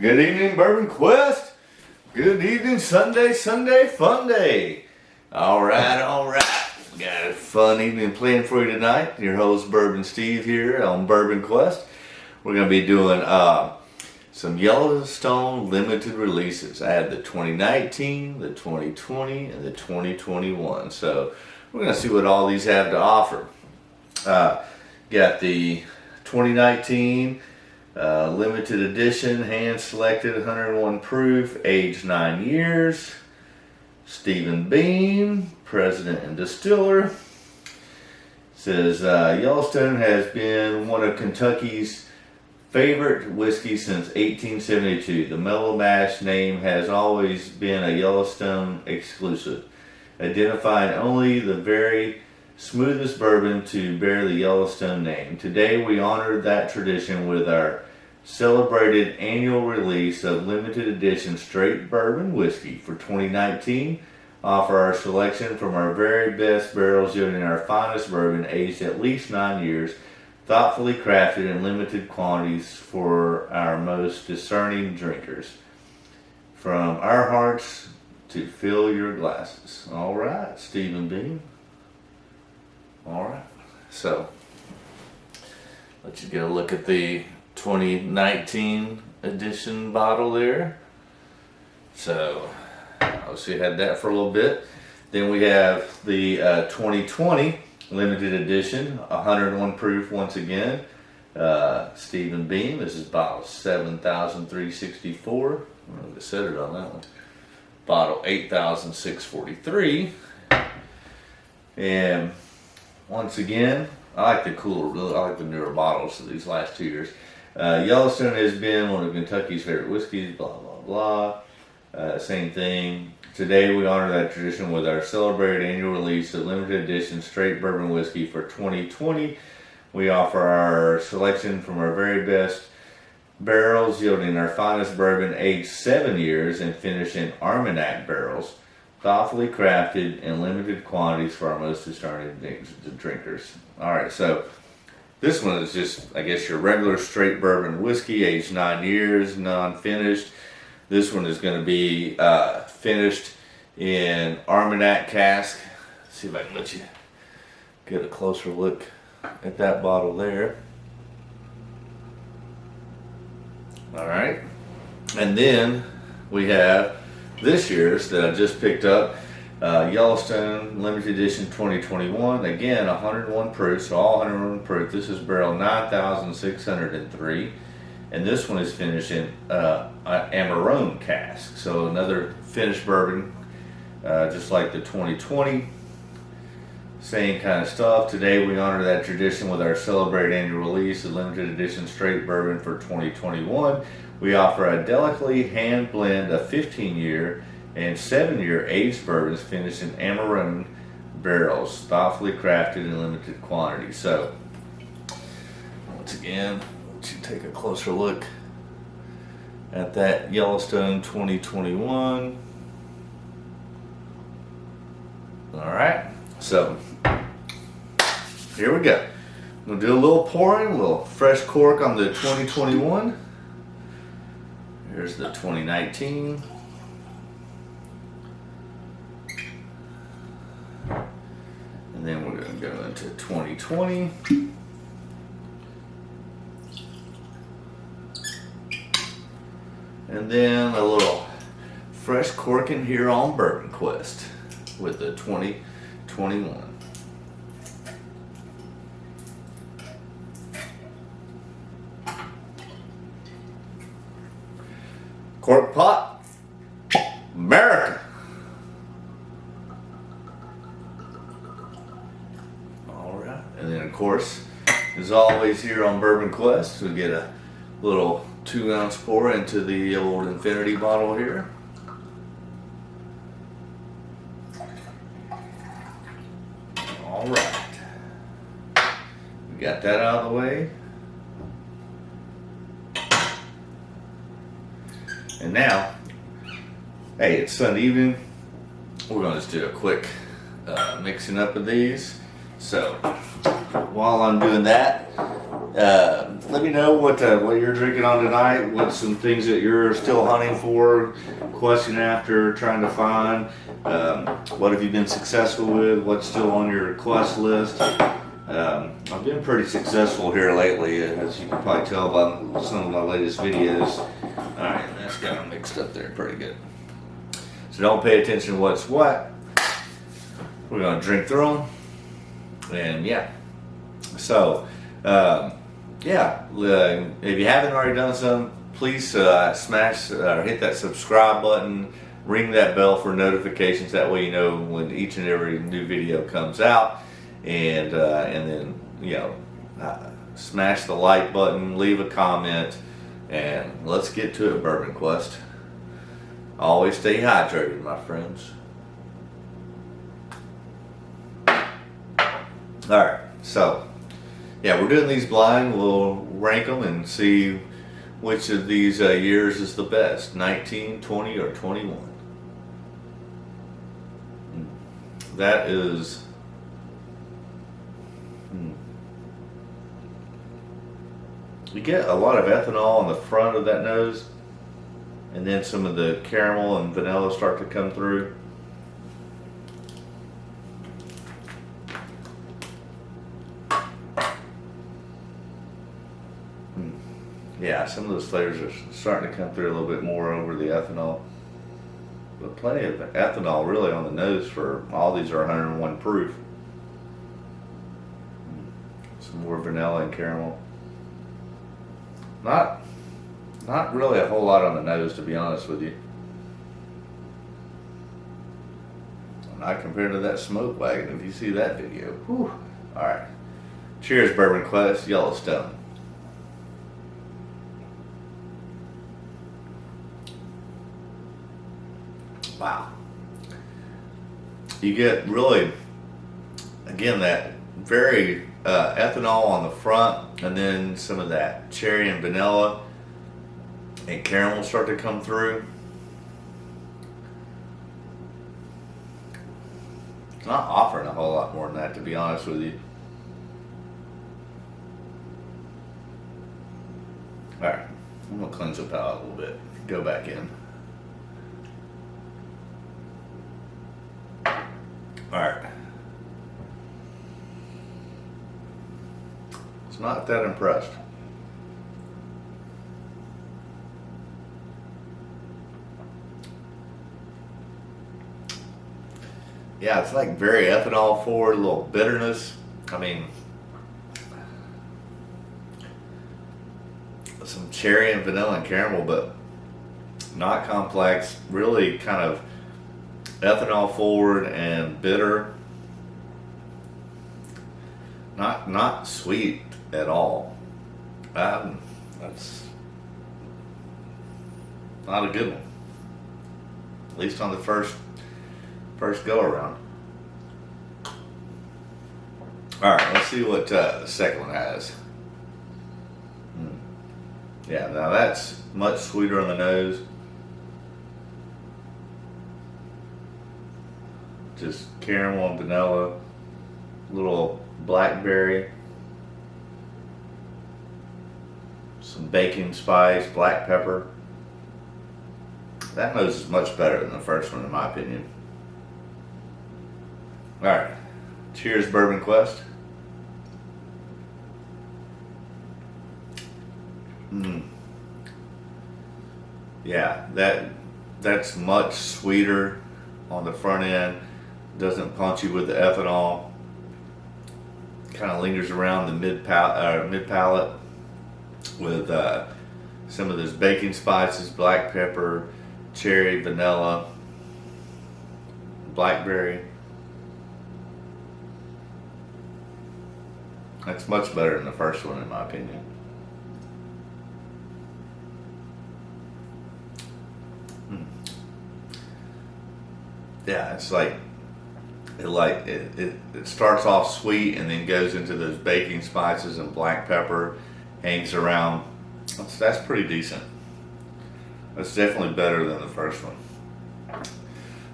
Good evening, Bourbon Quest. Good evening, Sunday fun day. All right. We got a fun evening planned for you tonight. Your host, Bourbon Steve, here on Bourbon Quest. We're going to be doing some Yellowstone limited releases. I have the 2019, the 2020, and the 2021. So we're going to see what all these have to offer. Got the 2019 limited edition, hand selected, 101 proof, aged 9 years. Stephen Beam, president and distiller. Says Yellowstone has been one of Kentucky's favorite whiskey since 1872. The mellow mash name has always been a Yellowstone exclusive, identifying only the very smoothest bourbon to bear the Yellowstone name. Today we honor that tradition with our celebrated annual release of limited edition straight bourbon whiskey. For 2019, offer our selection from our very best barrels yielding our finest bourbon aged at least 9 years, thoughtfully crafted in limited quantities for our most discerning drinkers. From our hearts to fill your glasses. All right, Stephen Beam. All right, so let you get a look at the 2019 edition bottle there. So obviously had that for a little bit. Then we have the 2020 limited edition, 101 proof once again. Stephen Beam. This is bottle 7,364. I'm going to set it on that one. Bottle 8,643. And once again, I like the newer bottles of these last 2 years. Yellowstone has been one of Kentucky's favorite whiskeys, blah, blah, blah. Same thing. Today we honor that tradition with our celebrated annual release of limited edition straight bourbon whiskey for 2020. We offer our selection from our very best barrels, yielding our finest bourbon aged 7 years and finished in Armanac barrels, thoughtfully crafted in limited quantities for our most discerning drinkers. Alright, so this one is just, I guess, your regular straight bourbon whiskey, aged 9 years, non-finished. This one is going to be finished in Armanac cask. Let's see if I can let you get a closer look at that bottle there. Alright, and then we have this year's that I just picked up, Yellowstone Limited Edition 2021. Again, 101 proof, so all 101 proof. This is barrel 9,603, and this one is finished in Amarone cask. So another finished bourbon, just like the 2020. Same kind of stuff. Today we honor that tradition with our celebrated annual release of limited edition straight bourbon for 2021. We offer a delicately hand blend of 15-year and 7-year aged bourbons finished in Amarone barrels, thoughtfully crafted in limited quantities. So, once again, let you take a closer look at that Yellowstone 2021. All right, so here we go. We'll do a little pouring, a little fresh cork on the 2021. Here's the 2019. And then we're going to go into 2020. And then a little fresh corking here on Bourbon Quest with the 2021. Cork pot, America. All right, and then of course, as always here on Bourbon Quest, we get a little 2-ounce pour into the old infinity bottle here. All right, we got that out of the way. And now, hey, it's Sunday evening. We're going to just do a quick mixing up of these. So while I'm doing that, Let me know what you're drinking on tonight. What's some things that you're still hunting for, questing after, trying to find. What have you been successful with? What's still on your quest list? I've been pretty successful here lately, as you can probably tell by some of my latest videos. Alright, that's got them mixed up there pretty good. So don't pay attention to what's what. We're going to drink through them. And yeah. So, if you haven't already done so, please smash or hit that subscribe button. Ring that bell for notifications. That way you know when each and every new video comes out. And then, smash the like button, leave a comment, and let's get to it, Bourbon Quest. Always stay hydrated, my friends. Alright, so, we're doing these blind. We'll rank them and see which of these years is the best, 19, 20, or 21. That is... You get a lot of ethanol on the front of that nose, and then some of the caramel and vanilla start to come through. Yeah, some of those flavors are starting to come through a little bit more over the ethanol. But plenty of ethanol really on the nose for all these are 101 proof. Some more vanilla and caramel. Not really a whole lot on the nose, to be honest with you. Not compared to that smoke wagon, if you see that video. Whew. Alright. Cheers, Bourbon Quest, Yellowstone. Wow. You get really, again, that very ethanol on the front, and then some of that cherry and vanilla and caramel start to come through. It's not offering a whole lot more than that, to be honest with you. Alright, I'm going to cleanse the palate a little bit. Go back in. Alright. It's not that impressed. Yeah, it's like very ethanol forward, a little bitterness. I mean, some cherry and vanilla and caramel, but not complex. Really kind of ethanol forward and bitter. Not sweet at all. That's not a good one. At least on the first go around. Alright, let's see what the second one has. Yeah, now that's much sweeter on the nose. Just caramel and vanilla, little blackberry, some baking spice, black pepper. That nose is much better than the first one, in my opinion. Alright, cheers, Bourbon Quest. Yeah, that's much sweeter on the front end. Doesn't punch you with the ethanol. Kind of lingers around the mid palate with some of those baking spices, black pepper, cherry, vanilla, blackberry. That's much better than the first one, in my opinion. Yeah, it's like it starts off sweet and then goes into those baking spices and black pepper, hangs around. That's pretty decent. That's definitely better than the first one.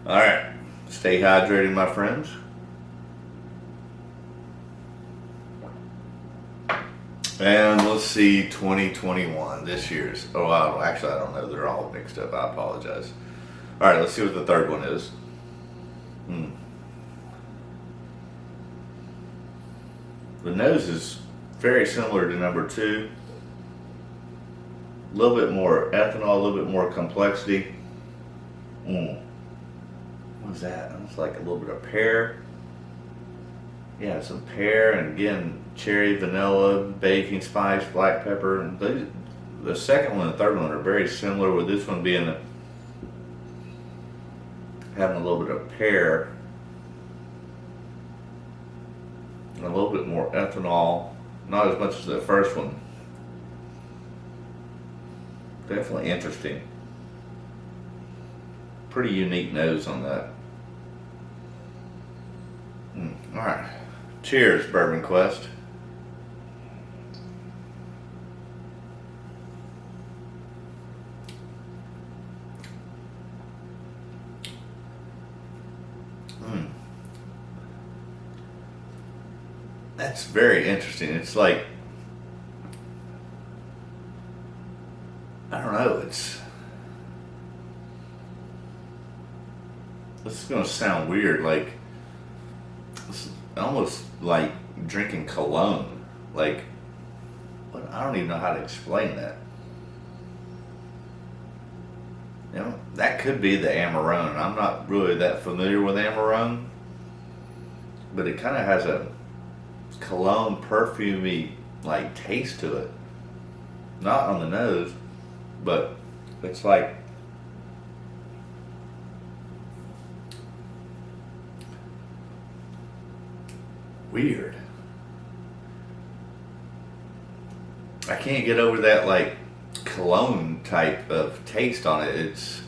All right, stay hydrated, my friends. And let's see, 2021, this year's. Oh, actually, I don't know. They're all mixed up. I apologize. All right, let's see what the third one is. The nose is very similar to number 2. A little bit more ethanol, a little bit more complexity. What was that? It was like a little bit of pear. Yeah, some pear, and again, cherry, vanilla, baking spice, black pepper. And the second one and the third one are very similar, with this one being having a little bit of pear and a little bit more ethanol. Not as much as the first one. Definitely interesting. Pretty unique nose on that. All right. Cheers, Bourbon Quest. That's very interesting. It's like, I don't know, this is going to sound weird, like, it's almost like drinking cologne. Like, I don't even know how to explain that. You know, that could be the Amarone. I'm not really that familiar with Amarone, but it kind of has a cologne, perfumey, like, taste to it. Not on the nose, but it's like, weird. I can't get over that, like, cologne type of taste on it.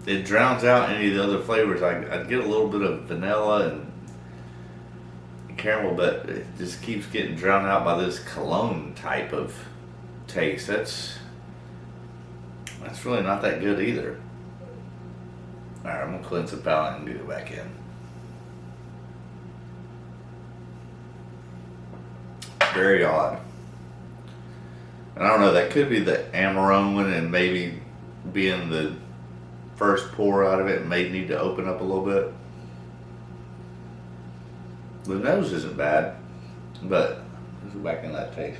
It drowns out any of the other flavors. I'd get a little bit of vanilla and caramel, but it just keeps getting drowned out by this cologne type of taste. That's really not that good either. Alright, I'm going to cleanse the palate and go back in. Very odd. And I don't know, that could be the Amarone one, and maybe being the first pour out of it may need to open up a little bit. The nose isn't bad, but let's go back in that taste.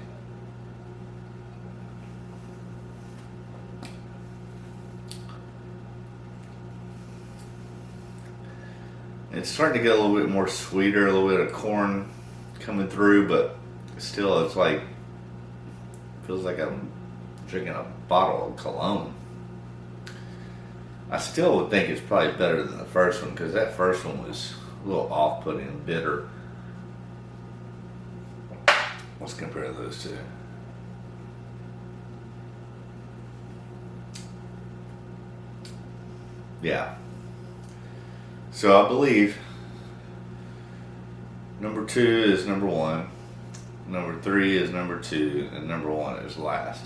It's starting to get a little bit more sweeter, a little bit of corn coming through, but still, it's like, feels like I'm drinking a bottle of cologne. I still would think it's probably better than the first one, because that first one was a little off-putting and bitter. Let's compare those two. Yeah. So I believe number 2 is number 1, number 3 is number 2, and number 1 is last.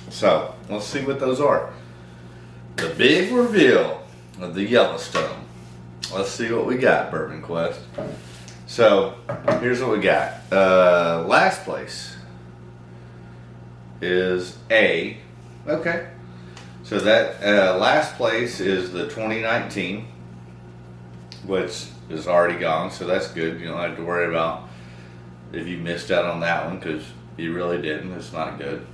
So let's see what those are. The big reveal of the Yellowstone. Let's see what we got, Bourbon Quest. So here's what we got. Last place is A. Okay. So that last place is the 2019, which is already gone, so that's good. You don't have to worry about if you missed out on that one, because you really didn't. It's not good.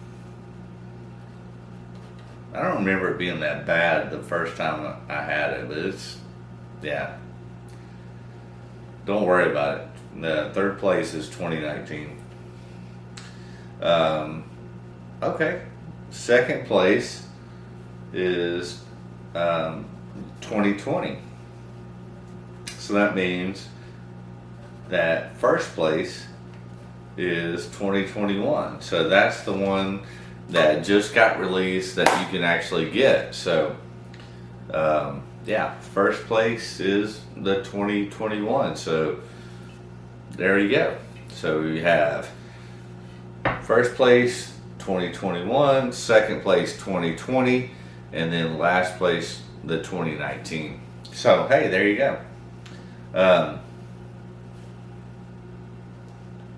I don't remember it being that bad the first time I had it, but it's, yeah. Don't worry about it. The third place is 2019. Okay. Second place is 2020. So that means that first place is 2021. So that's the one that just got released that you can actually get. So yeah, first place is the 2021. So there you go. So we have first place 2021, second place 2020, and then last place the 2019. So hey, there you go.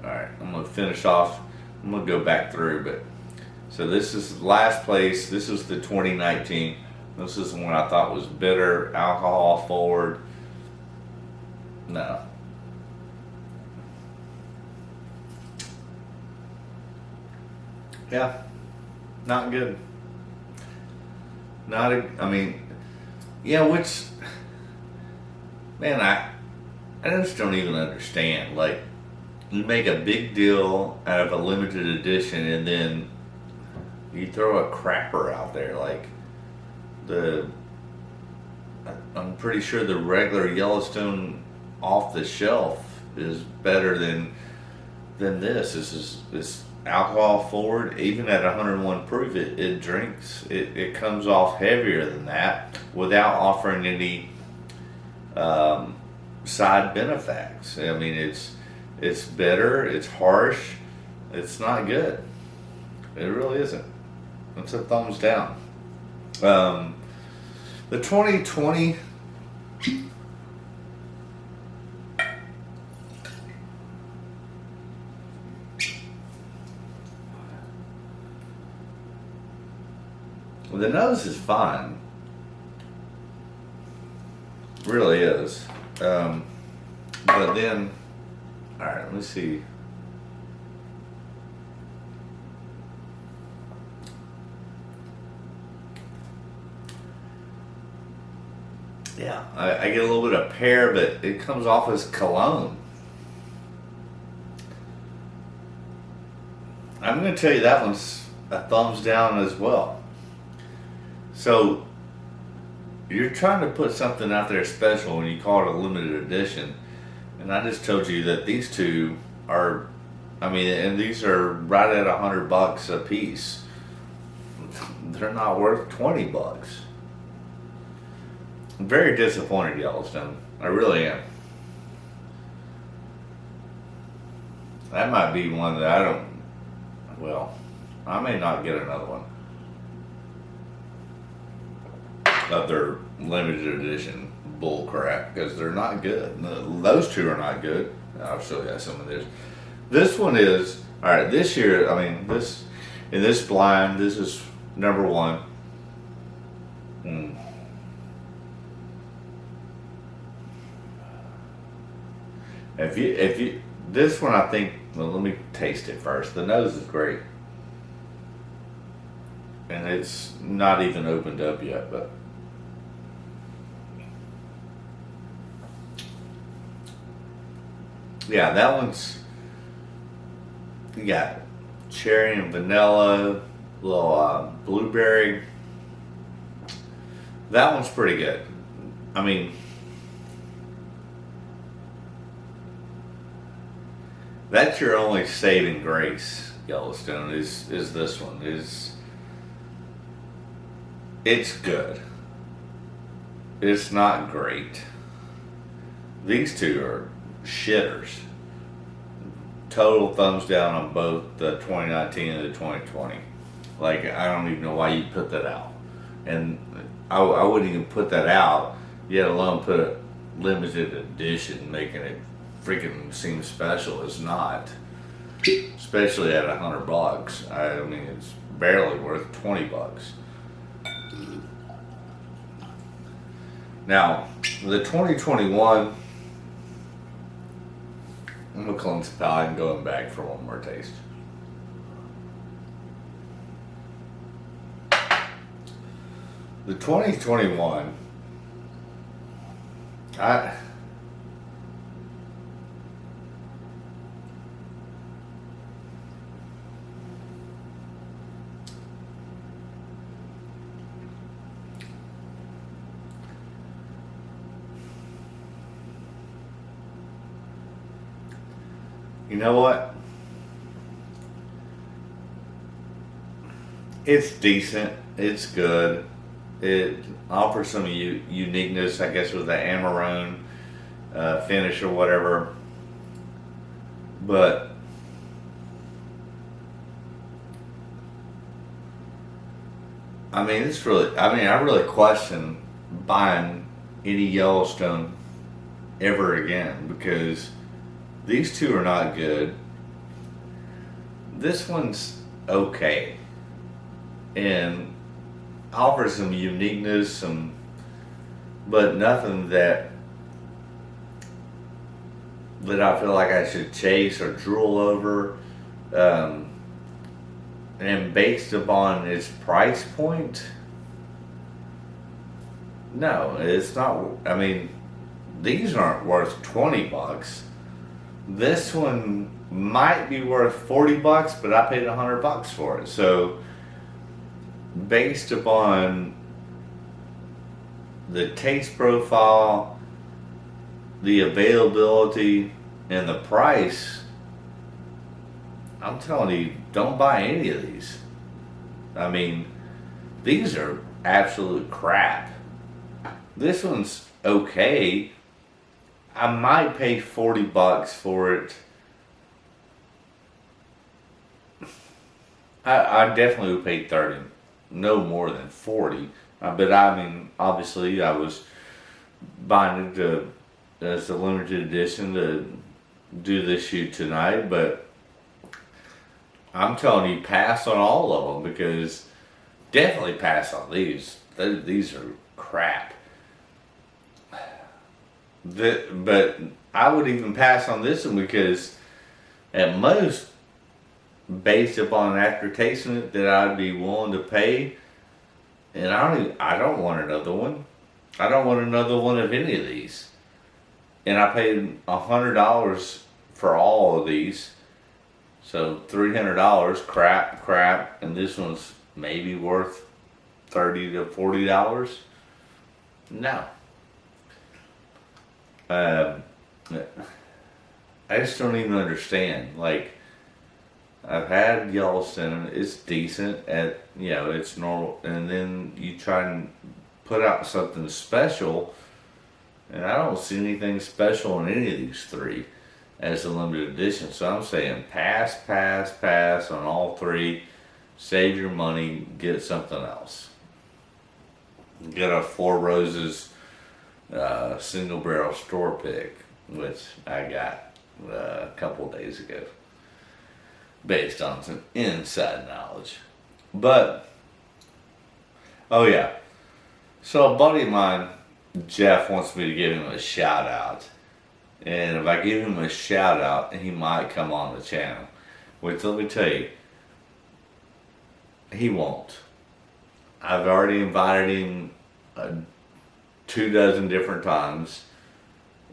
Alright, I'm going to finish off. I'm going to go back through, but so this is last place. This is the 2019. This is the one I thought was bitter, alcohol forward. No. Yeah, not good. Not a, I mean, yeah, which, man, I just don't even understand. Like, you make a big deal out of a limited edition and then you throw a crapper out there. Like, I'm pretty sure the regular Yellowstone off the shelf is better than this. This alcohol forward, even at 101 proof, it drinks. It comes off heavier than that without offering any side benefacts. I mean, it's bitter, it's harsh, it's not good. It really isn't. It's a thumbs down. The 2020. The nose is fine. Really is. But then, alright, let me see. Yeah, I get a little bit of pear, but it comes off as cologne. I'm going to tell you that one's a thumbs down as well. So, you're trying to put something out there special when you call it a limited edition. And I just told you that these two are, I mean, and these are right at $100 a piece. They're not worth $20. I'm very disappointed, Yellowstone. I really am. That might be one that I don't, well, I may not get another one of their limited edition bull crap, because they're not good. Those two are not good. I'll show you some of this. This one is, alright, this year, I mean, this, in this blind, this is number one. If you, this one I think, well, let me taste it first. The nose is great. And it's not even opened up yet, but. Yeah, that one's, you got cherry and vanilla, little blueberry. That one's pretty good. I mean, that's your only saving grace, Yellowstone, is this one. It's good. It's not great. These two are shitters. Total thumbs down on both the 2019 and the 2020. Like, I don't even know why you put that out. And I wouldn't even put that out, yet alone put a limited edition, making it freaking seem special. It's not. Especially at $100. I mean, it's barely worth $20. Now, the 2021, I'm gonna cleanse the palate and going back for one more taste. The 2021, you know what? It's decent. It's good. It offers some uniqueness, I guess, with the Amarone finish or whatever. But I mean, it's really. I mean, I really question buying any Yellowstone ever again, because these two are not good. This one's okay. And offers some uniqueness, but nothing that I feel like I should chase or drool over. And based upon its price point, no, it's not. I mean, these aren't worth $20. This one might be worth $40, but I paid $100 for it. So, based upon the taste profile, the availability, and the price, I'm telling you, don't buy any of these. I mean, these are absolute crap. This one's okay. I might pay $40 for it. I definitely would pay 30, no more than 40. But I mean, obviously, I was buying it as a limited edition to do this shoot tonight. But I'm telling you, pass on all of them, because definitely pass on these. These are crap. But I would even pass on this one, because at most, based upon after tasting it, that I'd be willing to pay. And I don't want another one. I don't want another one of any of these. And I paid $100 for all of these. So $300, crap. And this one's maybe worth $30 to $40. No. I just don't even understand. Like, I've had Yellowstone, it's decent at, it's normal, and then you try and put out something special, and I don't see anything special in any of these three as a limited edition. So I'm saying pass on all three, save your money, get something else. Get a Four Roses single barrel store pick, which I got a couple days ago, based on some inside knowledge. But, oh yeah, so a buddy of mine, Jeff, wants me to give him a shout out. And if I give him a shout out, he might come on the channel. Which, let me tell you, he won't. I've already invited him 24 different times,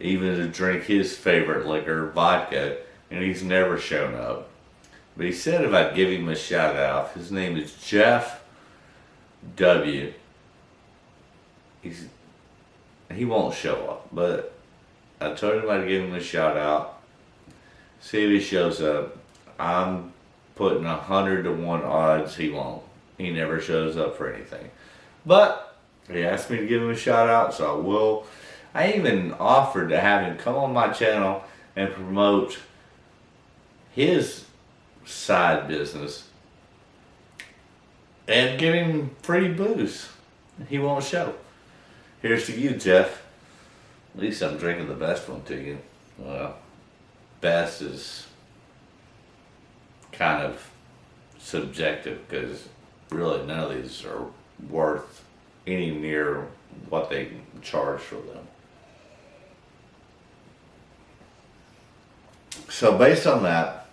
even to drink his favorite liquor, vodka, and he's never shown up. But he said if I'd give him a shout out, his name is Jeff W. He won't show up, but I told him I'd give him a shout out. See if he shows up. I'm putting 100 to 1 odds he won't. He never shows up for anything. But he asked me to give him a shout out, so I will. I even offered to have him come on my channel and promote his side business and give him free booze. He won't show. Here's to you, Jeff. At least I'm drinking the best one to you. Well, best is kind of subjective, because really none of these are worth any near what they charge for them. So based on that,